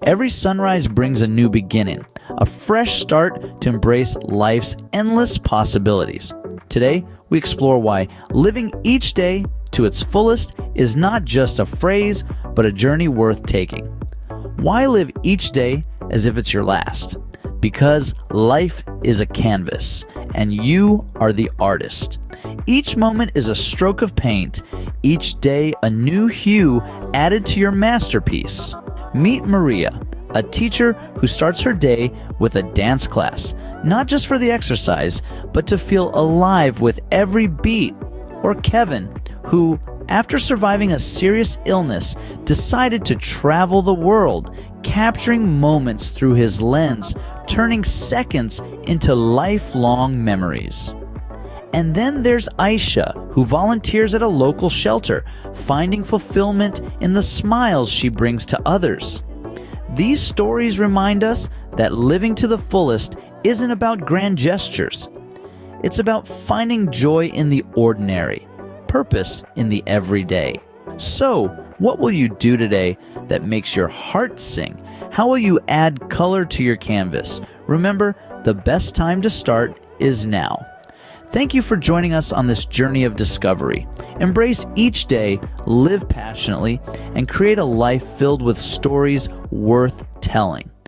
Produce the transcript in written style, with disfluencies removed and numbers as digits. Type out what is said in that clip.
Every sunrise brings a new beginning, a fresh start to embrace life's endless possibilities. Today, we explore why living each day to its fullest is not just a phrase, but a journey worth taking. Why live each day as if it's your last? Because life is a canvas, and you are the artist. Each moment is a stroke of paint, each day a new hue added to your masterpiece. Meet Maria, a teacher who starts her day with a dance class, not just for the exercise, but to feel alive with every beat. Or Kevin, who, after surviving a serious illness, decided to travel the world, capturing moments through his lens, turning seconds into lifelong memories. And then there's Aisha, who volunteers at a local shelter, finding fulfillment in the smiles she brings to others. These stories remind us that living to the fullest isn't about grand gestures. It's about finding joy in the ordinary, purpose in the everyday. So, what will you do today that makes your heart sing? How will you add color to your canvas? Remember, the best time to start is now. Thank you for joining us on this journey of discovery. Embrace each day, live passionately, and create a life filled with stories worth telling.